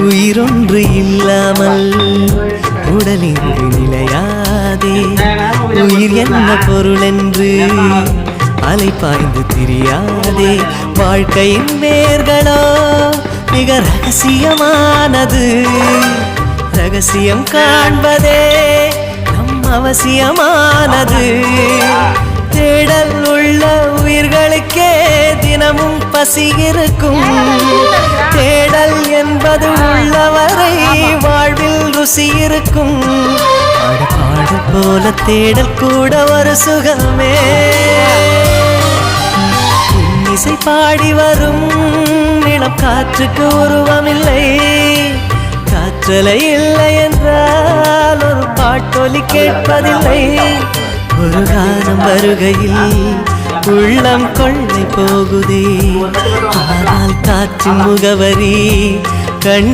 உயிரொன்று இல்லாமல் உடலிங்கு நிலையாதே. உயிர் என்ன பொருள் என்று அலை பாய்ந்து திரியாதே. வாழ்க்கையின் வேர்களோ மிக ரகசியமானது. ரகசியம் காண்பதே நம் அவசியமானது. தேடல் உள்ள உயிர்களுக்கே தினமும் பசி இருக்கும். தேடல் என்பது உள்ளவரை வாழ்வில் ருசி இருக்கும். பாடு போல தேடல் கூட ஒரு சுகமே. இசை பாடி வரும் இளம் காற்றுக்கு உருவமில்லை. காற்றலை இல்லை என்றால் ஒரு பாட்டொலி கேட்பதில்லை. ஒரு காலம் வருகையில் உள்ளம் கொள்ளை போகுதே. ஆனால் காற்றின் முகவரி கண்